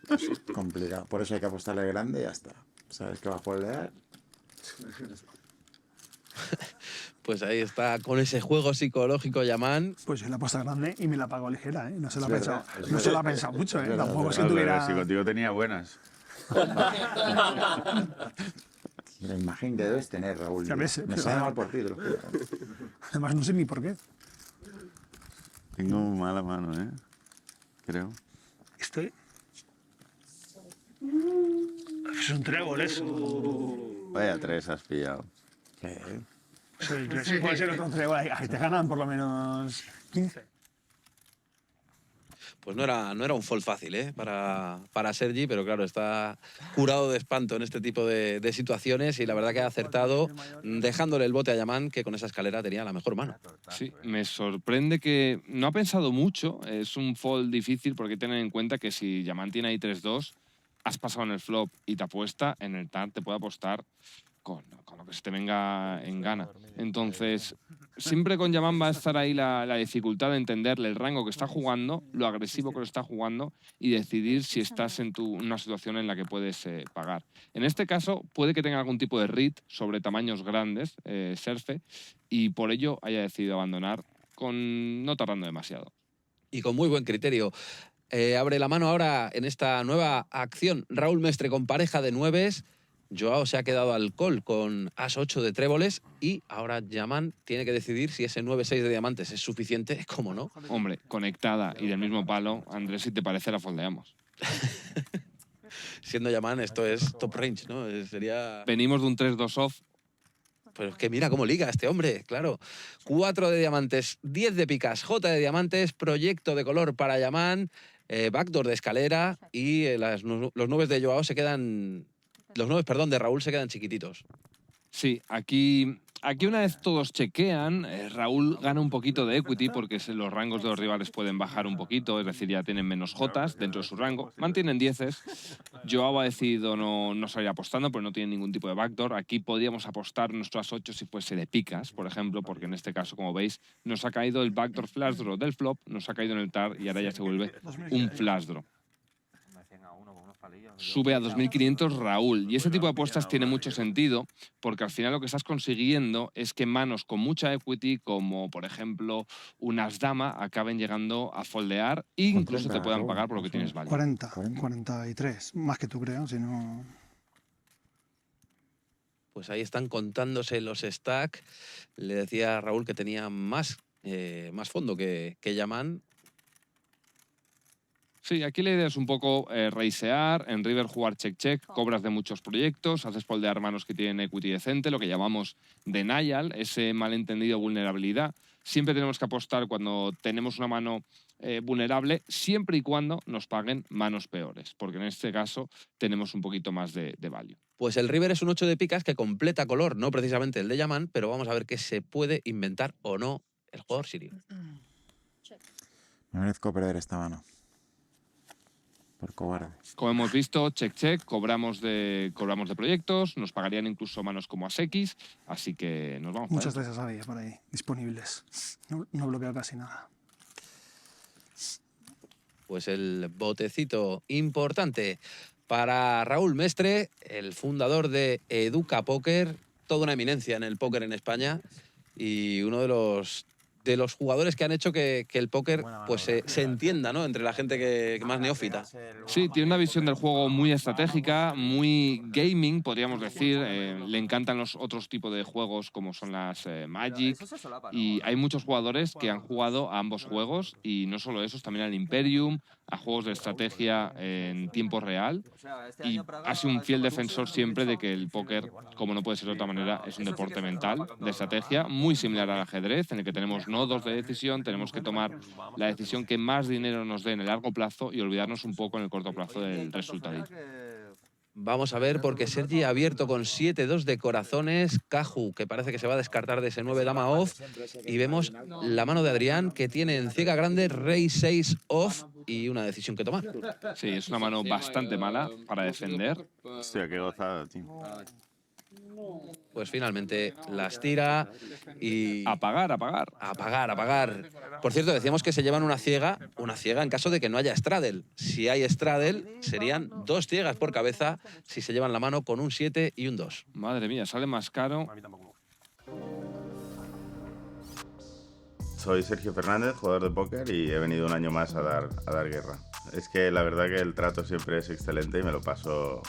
Es complicado. Por eso hay que apostarle grande y ya está. Sabes que va a foldear. Pues ahí está, con ese juego psicológico Yaman. Pues yo la apuesta grande y me la pago ligera, ¿eh? No se la ha Es pensado, verdad, no se la ha pensado mucho, ¿eh? verdad, Tampoco es que Claro, tuviera... si contigo tenía buenas. La imagen que debes tener, Raúl. Ya ves, Me sabe mal por ti, te lo juro. Además, no sé ni por qué. Tengo mala mano, ¿eh? Creo. Estoy... Es un trébol, eso. Vaya 3 has pillado. Sí, puede ser otro trébol. Ahí te ganan por lo menos 15. Pues no era un fold fácil, ¿eh? Para Sergi, pero claro, está curado de espanto en este tipo de situaciones y la verdad que ha acertado dejándole el bote a Yaman, que con esa escalera tenía la mejor mano. Sí, me sorprende que no ha pensado mucho. Es un fold difícil porque tener en cuenta que si Yaman tiene ahí 3-2, has pasado en el flop y te apuesta, en el turn te puede apostar con lo que se te venga en gana. Entonces, siempre con Yaman va a estar ahí la dificultad de entenderle el rango que está jugando, lo agresivo que lo está jugando y decidir si estás en una situación en la que puedes pagar. En este caso, puede que tenga algún tipo de read sobre tamaños grandes, Serfe, y por ello haya decidido abandonar no tardando demasiado. Y con muy buen criterio. Abre la mano ahora en esta nueva acción Raúl Mestre con pareja de 9. Joao se ha quedado al call con as-8 de tréboles y ahora Yaman tiene que decidir si ese 9-6 de diamantes es suficiente, ¿cómo no? Hombre, conectada y del mismo palo, Andrés, si te parece, la foldeamos. Siendo Yaman, esto es top range, ¿no? Sería... Venimos de un 3-2 off. Pero es que mira cómo liga este hombre, claro. 4 de diamantes, 10 de picas, J de diamantes, proyecto de color para Yaman, backdoor de escalera y los 9 de Joao se quedan... Los 9, perdón, de Raúl se quedan chiquititos. Sí, aquí una vez todos chequean, Raúl gana un poquito de equity porque los rangos de los rivales pueden bajar un poquito, es decir, ya tienen menos jotas dentro de su rango, mantienen 10. Joao ha decidido no salir apostando porque no tiene ningún tipo de backdoor. Aquí podríamos apostar nuestras 8 si fuese de picas, por ejemplo, porque en este caso, como veis, nos ha caído el backdoor flash draw del flop, nos ha caído en el TAR y ahora ya se vuelve un flash draw. Sube a 2.500 Raúl. Y ese tipo de apuestas tiene mucho sentido porque al final lo que estás consiguiendo es que manos con mucha equity, como por ejemplo unas dama, acaben llegando a foldear e incluso te puedan pagar por lo que tienes value. 43. Más que tú, creo, si no... Pues ahí están contándose los stacks. Le decía a Raúl que tenía más fondo que Yaman. Sí, aquí la idea es un poco raisear, en river jugar check-check, cobras de muchos proyectos, haces foldear manos que tienen equity decente, lo que llamamos denial, ese malentendido vulnerabilidad. Siempre tenemos que apostar cuando tenemos una mano vulnerable, siempre y cuando nos paguen manos peores, porque en este caso tenemos un poquito más de value. Pues el river es un 8 de picas que completa color, no precisamente el de Yaman, pero vamos a ver qué se puede inventar o no el jugador sirio. Me merezco perder esta mano. por cobarde. Como hemos visto, check, cobramos de proyectos, nos pagarían incluso manos como Asekis, así que nos vamos. Muchas de esas había por ahí disponibles. No bloqueo casi nada. Pues el botecito importante para Raúl Mestre, el fundador de Educa Póquer, toda una eminencia en el póquer en España y uno de los jugadores que han hecho que el póquer pues, se entienda, ¿no?, entre la gente que más neófita. Sí, tiene una visión del juego muy estratégica, muy gaming, podríamos decir. Le encantan los otros tipos de juegos como son las Magic. Y hay muchos jugadores que han jugado a ambos juegos y no solo esos, también al Imperium, a juegos de estrategia en tiempo real. Y ha sido un fiel defensor siempre de que el póquer, como no puede ser de otra manera, es un deporte mental, de estrategia, muy similar al ajedrez, en el que tenemos nodos de decisión, tenemos que tomar la decisión que más dinero nos dé en el largo plazo y olvidarnos un poco en el corto plazo del resultado. Vamos a ver, porque Sergi ha abierto con 7-2 de corazones, Caju, que parece que se va a descartar de ese 9 dama off, y vemos la mano de Adrián, que tiene en ciega grande rey 6 off y una decisión que tomar. Sí, es una mano bastante mala para defender. Hostia, qué gozada, tío. Pues finalmente las tira y... A pagar. A pagar. Por cierto, decíamos que se llevan una ciega en caso de que no haya straddle. Si hay straddle, serían 2 ciegas por cabeza si se llevan la mano con un 7 y un 2. Madre mía, sale más caro. Soy Sergio Fernández, jugador de póker, y he venido un año más a dar guerra. Es que la verdad que el trato siempre es excelente y me lo paso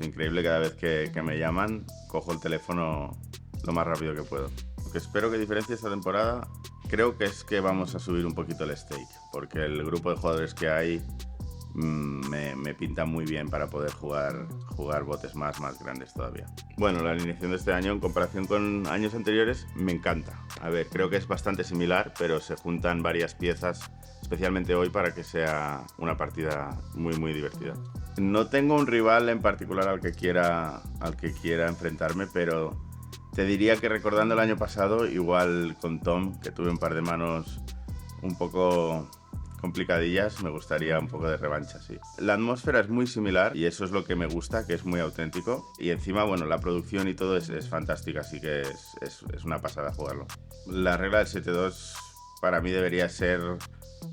increíble. Cada vez que me llaman, cojo el teléfono lo más rápido que puedo. Lo que espero que diferencie esta temporada, creo que es que vamos a subir un poquito el stake, porque el grupo de jugadores que hay me pinta muy bien para poder jugar botes más grandes todavía. Bueno, la alineación de este año en comparación con años anteriores me encanta. A ver, creo que es bastante similar, pero se juntan varias piezas, especialmente hoy, para que sea una partida muy divertida. No tengo un rival en particular al que quiera enfrentarme, pero te diría que recordando el año pasado, igual con Tom, que tuve un par de manos un poco complicadillas, me gustaría un poco de revancha, sí. La atmósfera es muy similar y eso es lo que me gusta, que es muy auténtico. Y encima, bueno, la producción y todo es fantástica, así que es una pasada jugarlo. La regla del 7-2 para mí debería ser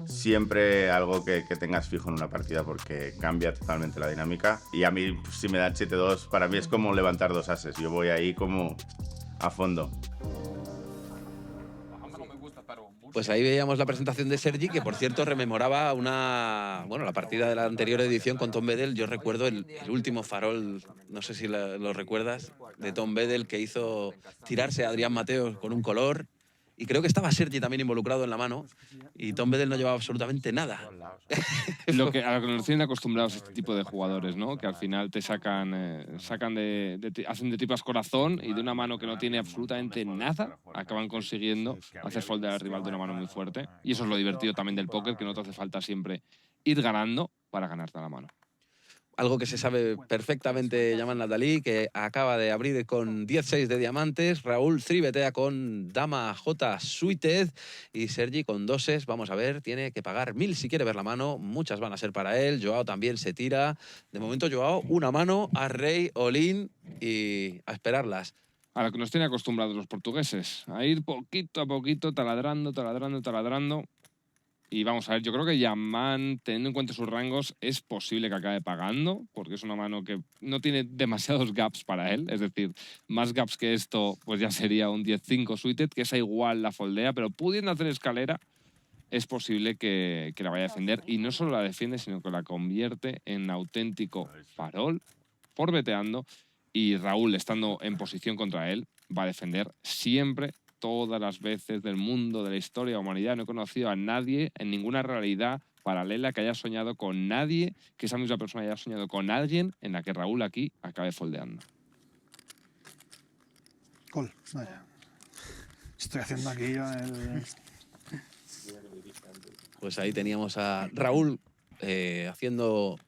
siempre algo que tengas fijo en una partida, porque cambia totalmente la dinámica. Y a mí, si me dan 7-2, para mí es como levantar 2 ases. Yo voy ahí como a fondo. Pues ahí veíamos la presentación de Sergi, que por cierto rememoraba la partida de la anterior edición con Tom Bedell. Yo recuerdo el último farol, no sé si lo recuerdas, de Tom Bedell, que hizo tirarse a Adrián Mateos con un color. Y creo que estaba Sergi también involucrado en la mano. Y Tom Bedell no llevaba absolutamente nada. A lo que nos tienen acostumbrados este tipo de jugadores, ¿no? Que al final te hacen de tripas corazón y de una mano que no tiene absolutamente nada, acaban consiguiendo hacer foldear al rival de una mano muy fuerte. Y eso es lo divertido también del póker, que no te hace falta siempre ir ganando para ganarte la mano. Algo que se sabe perfectamente, llaman Natalí, que acaba de abrir con 10-6 de diamantes. Raúl tribetea con Dama J suited y Sergi con 2-6. Vamos a ver, tiene que pagar 1000 si quiere ver la mano. Muchas van a ser para él. Joao también se tira. De momento, Joao, una mano a rey, all-in y a esperarlas. A lo que nos tienen acostumbrados los portugueses, a ir poquito a poquito, taladrando. Y vamos a ver, yo creo que Yaman, teniendo en cuenta sus rangos, es posible que acabe pagando, porque es una mano que no tiene demasiados gaps para él. Es decir, más gaps que esto, pues ya sería un 10-5 suited, que esa igual la foldea, pero pudiendo hacer escalera, es posible que la vaya a defender. Y no solo la defiende, sino que la convierte en auténtico farol, forbeteando. Y Raúl, estando en posición contra él, va a defender siempre, todas las veces del mundo, de la historia de la humanidad. No he conocido a nadie en ninguna realidad paralela que haya soñado con nadie, que esa misma persona haya soñado con alguien en la que Raúl aquí acabe foldeando. Call, vaya. Estoy haciendo aquí yo el... Pues ahí teníamos a Raúl haciendo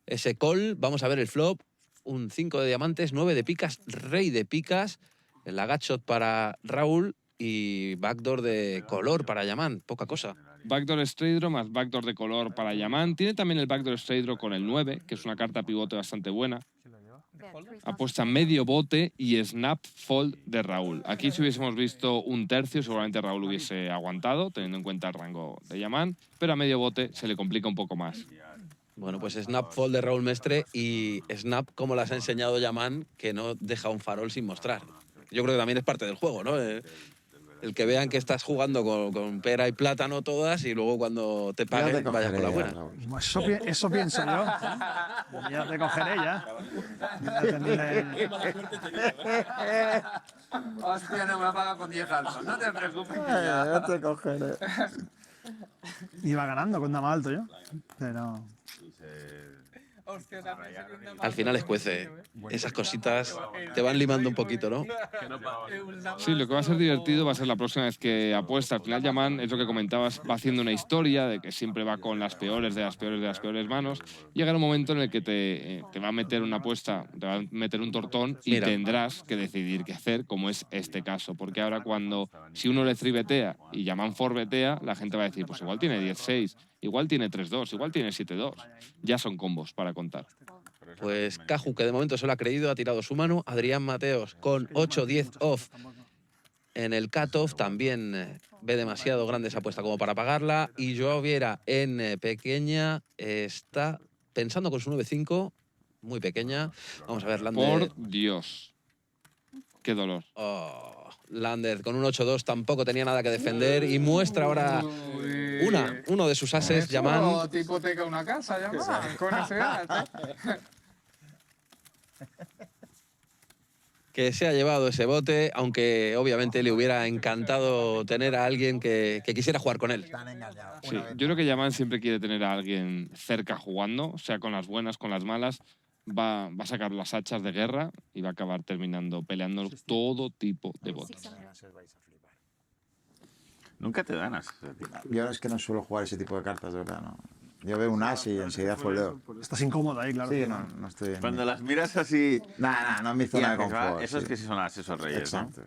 ese call. Vamos a ver el flop. Un 5 de diamantes, 9 de picas, rey de picas. El agachot para Raúl y backdoor de color para Yaman. Poca cosa. Backdoor straight draw más backdoor de color para Yaman. Tiene también el backdoor straight draw con el 9, que es una carta pivote bastante buena. Apuesta medio bote y snap fold de Raúl. Aquí si hubiésemos visto un tercio, seguramente Raúl hubiese aguantado, teniendo en cuenta el rango de Yaman, pero a medio bote se le complica un poco más. Bueno, pues snap fold de Raúl Mestre y snap como las ha enseñado Yaman, que no deja un farol sin mostrar. Yo creo que también es parte del juego, ¿no? El que vean que estás jugando con pera y plátano todas y luego cuando te paguen vayas con la buena. Eso pienso yo. Ya te cogeré ya. Hostia, no me ha pagado con 10 altos. No te preocupes. Ya te cogeré. Iba ganando con dama alto yo. Pero... Al final escuece. Esas cositas te van limando un poquito, ¿no? Sí, lo que va a ser divertido va a ser la próxima vez que apuesta. Al final Yaman, es lo que comentabas, va haciendo una historia de que siempre va con las peores de las peores de las peores manos. Llegará un momento en el que te va a meter una apuesta, te va a meter un tortón y tendrás que decidir qué hacer, como es este caso. Porque ahora si uno le tribetea y Yaman forbetea, la gente va a decir, pues igual tiene 10-6, igual tiene 3-2, igual tiene 7-2. Ya son combos para contar. Pues Caju, que de momento se lo ha creído, ha tirado su mano. Adrián Mateos con 8-10 off en el cut-off. También ve demasiado grande esa apuesta como para pagarla. Y Joao Viera en pequeña está pensando con su 9-5, muy pequeña. Vamos a ver, Lander. Por Dios. Qué dolor. Oh, Lander con un 8-2 tampoco tenía nada que defender y muestra ahora uno de sus ases, Yaman. Te hipoteca una casa, Yaman, con ese as. Que se ha llevado ese bote, aunque obviamente le hubiera encantado tener a alguien que quisiera jugar con él. Sí, yo creo que Yaman siempre quiere tener a alguien cerca jugando, sea con las buenas, con las malas. Va a sacar las hachas de guerra y va a acabar peleando todo tipo de botes. Nunca te dan as. Yo es que no suelo jugar ese tipo de cartas, de verdad, no. Yo veo un as y enseguida foldeo. Estás incómodo ahí, claro. Sí, no estoy en... Cuando las miras así... no es mi zona de confort. Eso es que sí son ases o reyes, exacto.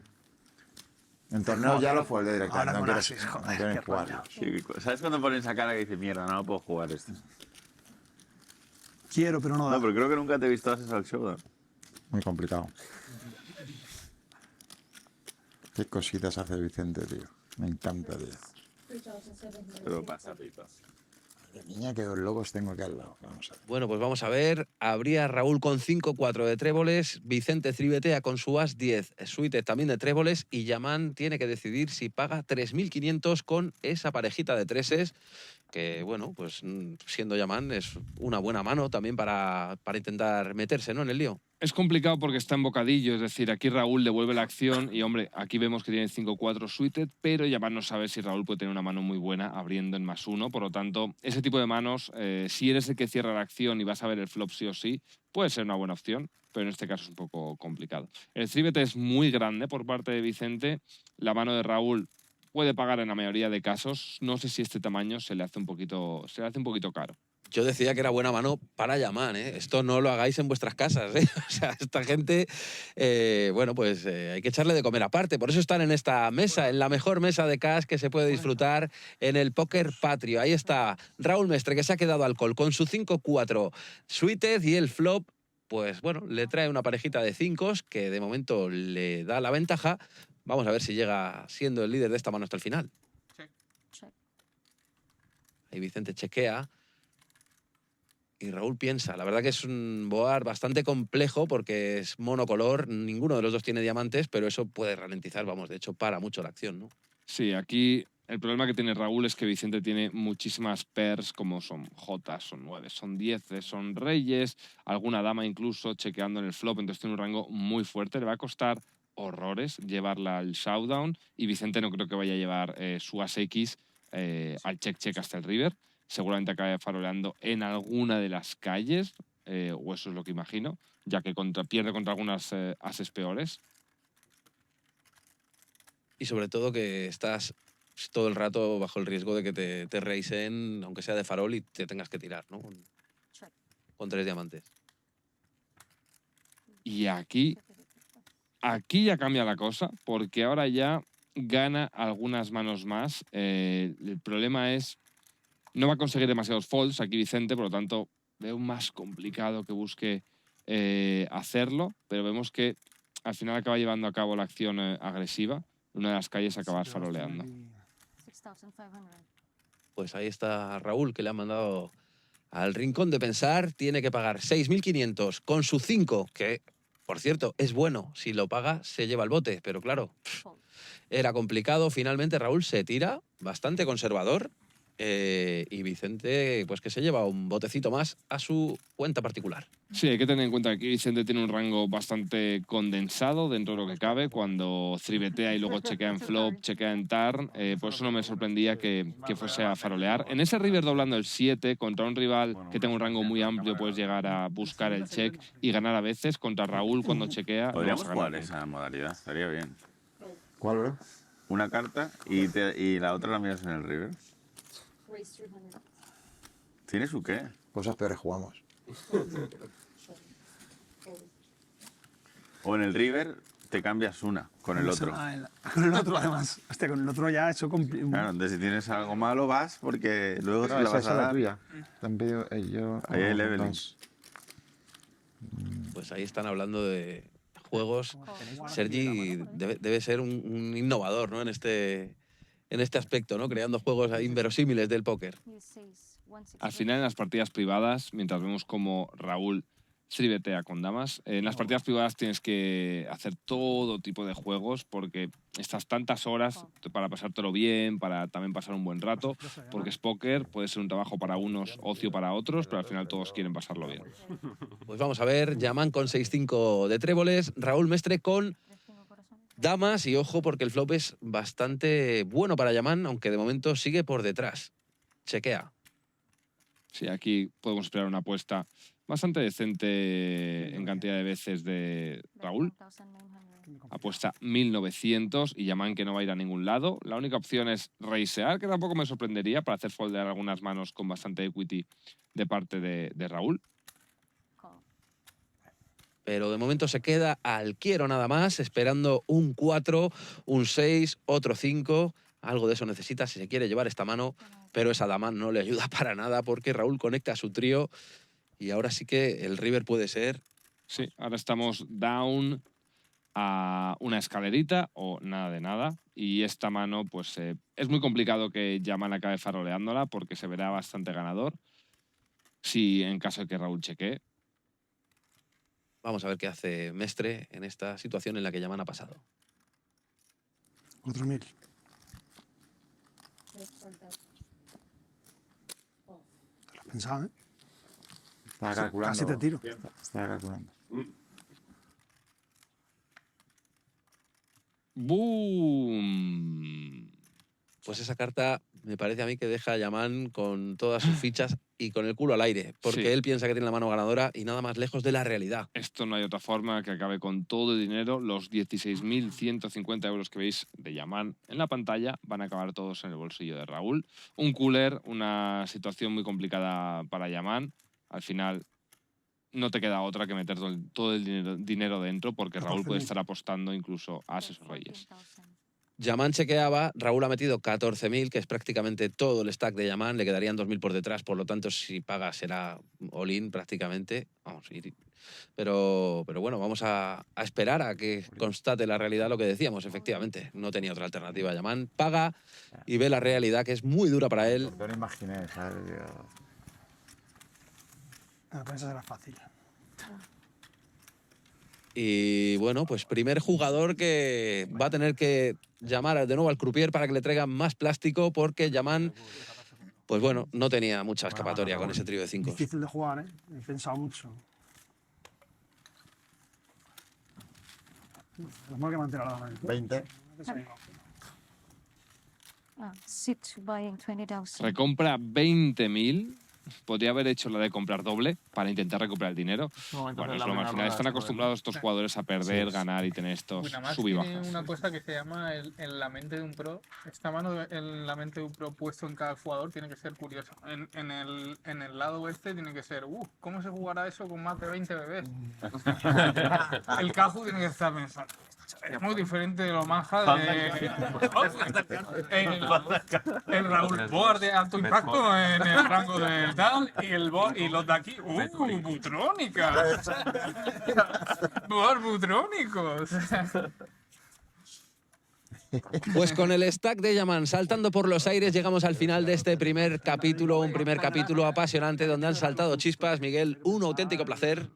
En torneos ya lo foldeo directamente, Ahora no quiero ni jugarlo. Sí, ¿sabes cuando ponen esa cara que dice, mierda, no puedo jugar esto? Quiero, pero no da. No, pero creo que nunca te he visto ases al showdown. Muy complicado. Qué cositas hace Vicente, tío. Me encanta, tío. Pero pasa, pipa. Madre mía, qué dos locos tengo aquí al lado. Vamos a ver. Bueno, pues vamos a ver. Habría Raúl con 5-4 de tréboles, Vicente tribetea con su as 10, Suite también de tréboles y Yaman tiene que decidir si paga 3.500 con esa parejita de treses, que bueno, pues siendo Yaman es una buena mano también para intentar meterse, ¿no?, en el lío. Es complicado porque está en bocadillo, es decir, aquí Raúl devuelve la acción y, hombre, aquí vemos que tiene 5-4 suited, pero Yaman no sabe si Raúl puede tener una mano muy buena abriendo en +1, por lo tanto, ese tipo de manos, si eres el que cierra la acción y vas a ver el flop sí o sí, puede ser una buena opción, pero en este caso es un poco complicado. El three-bet es muy grande por parte de Vicente, la mano de Raúl puede pagar en la mayoría de casos, no sé si este tamaño se le hace un poquito caro. Yo decía que era buena mano para Yaman, ¿eh? Esto no lo hagáis en vuestras casas, ¿eh? O sea, esta gente, bueno, pues hay que echarle de comer aparte. Por eso están en esta mesa, en la mejor mesa de cash que se puede disfrutar en el Póker Patrio. Ahí está Raúl Mestre, que se ha quedado al call con su 5-4 suited y el flop, pues bueno, le trae una parejita de 5 que de momento le da la ventaja. Vamos a ver si llega siendo el líder de esta mano hasta el final. Sí. Ahí Vicente chequea. Y Raúl piensa. La verdad que es un board bastante complejo porque es monocolor. Ninguno de los dos tiene diamantes, pero eso puede ralentizar, vamos, de hecho, para mucho la acción, ¿no? Sí, aquí el problema que tiene Raúl es que Vicente tiene muchísimas pairs, como son Jotas, son 9, son 10, son reyes, alguna dama incluso chequeando en el flop, entonces tiene un rango muy fuerte. Le va a costar horrores llevarla al showdown y Vicente no creo que vaya a llevar su as-X al check-check hasta el river. Seguramente acabe faroleando en alguna de las calles, o eso es lo que imagino, ya que pierde contra algunas ases peores. Y sobre todo que estás todo el rato bajo el riesgo de que te reisen, aunque sea de farol, y te tengas que tirar, ¿no? Con 3 diamantes. Y aquí ya cambia la cosa, porque ahora ya gana algunas manos más. El problema es, no va a conseguir demasiados folds aquí Vicente, por lo tanto veo más complicado que busque hacerlo, pero vemos que al final acaba llevando a cabo la acción agresiva. Una de las calles acabar faroleando. Pues ahí está Raúl, que le ha mandado al rincón de pensar. Tiene que pagar 6.500 con su 5, que, por cierto, es bueno. Si lo paga, se lleva el bote. Pero claro, era complicado. Finalmente Raúl se tira, bastante conservador. Y Vicente, pues que se lleva un botecito más a su cuenta particular. Sí, hay que tener en cuenta que aquí Vicente tiene un rango bastante condensado dentro de lo que cabe. Cuando tribetea y luego chequea en flop, chequea en turn, por eso no me sorprendía que fuese a farolear. En ese river doblando el 7, contra un rival que tenga un rango muy amplio, puedes llegar a buscar el check y ganar a veces. Contra Raúl, cuando chequea, Podríamos no vas a ganar jugar esa modalidad, estaría bien. ¿Cuál, bro? Una carta y la otra la miras en el river. ¿Tienes su qué? Cosas peores jugamos. O en el river te cambias una con el otro. Con el otro, además. Hostia, con el otro ya eso... Claro, entonces si tienes algo malo vas porque luego te la vas a dar. tuya. Te han pedido yo... Ahí hay leveling. Pues ahí están hablando de juegos. Sergi debe ser un innovador, ¿no? En este aspecto, ¿no? Creando juegos inverosímiles del póker. Al final, en las partidas privadas, mientras vemos como Raúl tribetea con damas, en las partidas privadas tienes que hacer todo tipo de juegos porque estás tantas horas para pasártelo bien, para también pasar un buen rato, porque es póker, puede ser un trabajo para unos, ocio para otros, pero al final todos quieren pasarlo bien. Pues vamos a ver, Yaman con 6-5 de tréboles, Raúl Mestre con damas, y ojo porque el flop es bastante bueno para Yaman, aunque de momento sigue por detrás. Chequea. Sí, aquí podemos esperar una apuesta bastante decente en cantidad de veces de Raúl. Apuesta 1.900 y Yaman que no va a ir a ningún lado. La única opción es raisear, que tampoco me sorprendería, para hacer foldear algunas manos con bastante equity de parte de Raúl. Pero de momento se queda al quiero nada más, esperando un 4, un 6, otro 5. Algo de eso necesita si se quiere llevar esta mano, pero esa dama no le ayuda para nada porque Raúl conecta a su trío y ahora sí que el river puede ser... Sí, ahora estamos down a una escalerita o nada de nada. Y esta mano, pues es muy complicado que Yaman acabe faroleándola porque se verá bastante ganador si en caso de que Raúl chequee. Vamos a ver qué hace Mestre en esta situación en la que Yaman ha pasado. 4.000. Te lo pensaba, ¿eh? Estaba calculando. Casi te tiro. Estaba calculando. ¡Boom! Pues esa carta me parece a mí que deja a Yaman con todas sus fichas y con el culo al aire, porque Sí. él piensa que tiene la mano ganadora y nada más lejos de la realidad. Esto no hay otra forma que acabe con todo el dinero. Los 16.150 euros que veis de Yaman en la pantalla van a acabar todos en el bolsillo de Raúl. Un cooler, una situación muy complicada para Yaman. Al final no te queda otra que meter todo el dinero dentro porque Raúl puede estar apostando incluso a ases o reyes. Yaman chequeaba, Raúl ha metido 14.000, que es prácticamente todo el stack de Yaman, le quedarían 2.000 por detrás, por lo tanto si paga será all-in prácticamente. Vamos a ir. Pero bueno, vamos a esperar a que constate la realidad lo que decíamos, efectivamente. No tenía otra alternativa Yaman, paga y ve la realidad que es muy dura para él. No lo imaginé, ¿sabes? Con esa será fácil. Y bueno, pues primer jugador que va a tener que llamar de nuevo al croupier para que le traiga más plástico porque Yaman, pues bueno, no tenía mucha escapatoria con ese trío de 5. Difícil de jugar, ¿eh? He pensado mucho. Es mal que mantener la dama. 20. Recompra 20.000. Podría haber hecho la de comprar doble para intentar recuperar el dinero. Bueno, es broma, al final están acostumbrados estos jugadores a perder, ganar y tener estos sub y tiene bajas. una cosa que se llama en la mente de un pro. Esta mano en la mente de un pro puesto en cada jugador tiene que ser curiosa. En el lado oeste tiene que ser, ¿cómo se jugará eso con más de 20 bebés? El Caju tiene que estar pensando, Es muy diferente de lo manja de... el Raúl Boar de alto impacto en el rango del tal y los de aquí, Butrónica. Boar Butrónicos. Pues con el stack de Yaman saltando por los aires llegamos al final de este primer capítulo, un primer capítulo apasionante donde han saltado chispas. Miguel, un auténtico placer.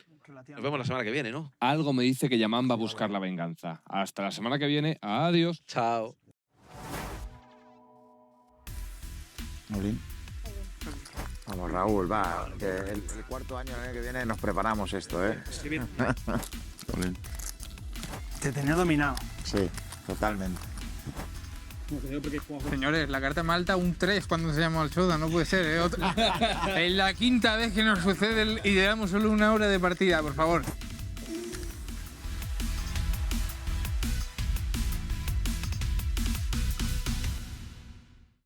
Nos vemos la semana que viene, ¿no? Algo me dice que Yaman va a buscar la venganza. Hasta la semana que viene. Adiós. Chao. Molín. Vamos, Raúl, va. Que el cuarto año, el año que viene, nos preparamos esto, ¿eh? Molín. Te tenía dominado. Sí, totalmente. Señores, la carta Malta un 3 cuando se llama al Soda, no puede ser, ¿eh? Es la quinta vez que nos sucede y llevamos solo 1 hora de partida, por favor.